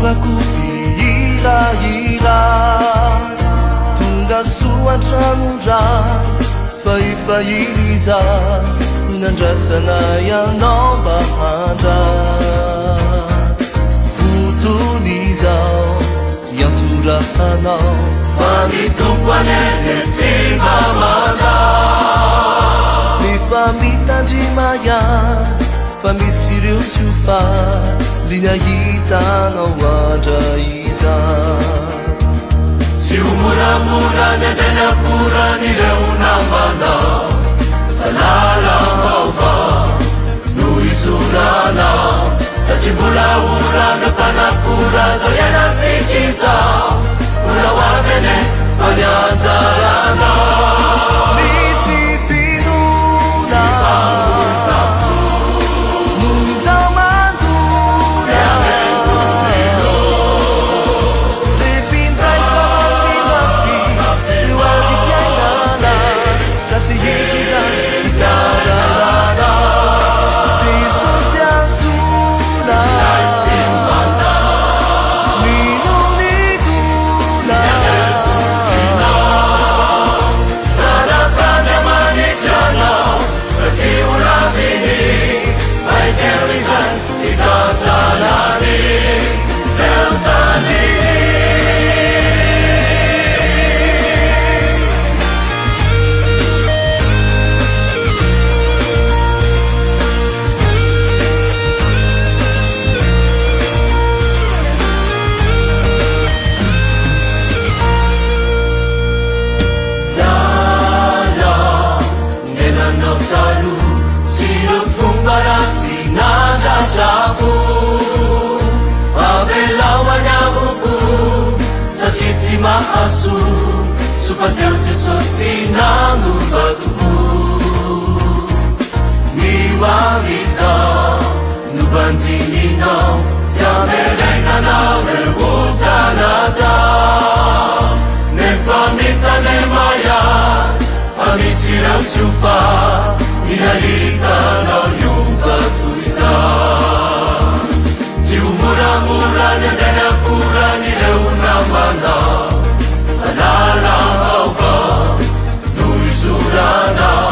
Aku hira-hira tonga soa an-tranondray faifahiriza nandrasana ianao mba handray foton'izao iantorahanao fa ny tompo aneny tsy mamana nefa mitandrima ihany fa misy ireo tsy ho faly ny ahitanao andraiza tsy ho moramora ny andrainyakorany ireo namanao fa lalam-baovao no izoranao satria mbola orana mpanakora zao ianatsika izao mbola ho avy ane fa ny anjaranao mitsy finona tsy mahaso sofateo jesosy nanobatobo mihoavizao no banjininao tsy amerenanao reotanata nefa mitanemaia fa misy ireo tsy ho fa minahitanao iovatoizao tsy ho moramora ny andrainyakorany ireo namanao fa lalam-baovao no izoranao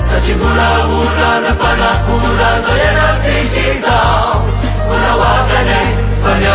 satria mbola orana mpanakora zao ianatsika izao mbola ho avy ane fa ny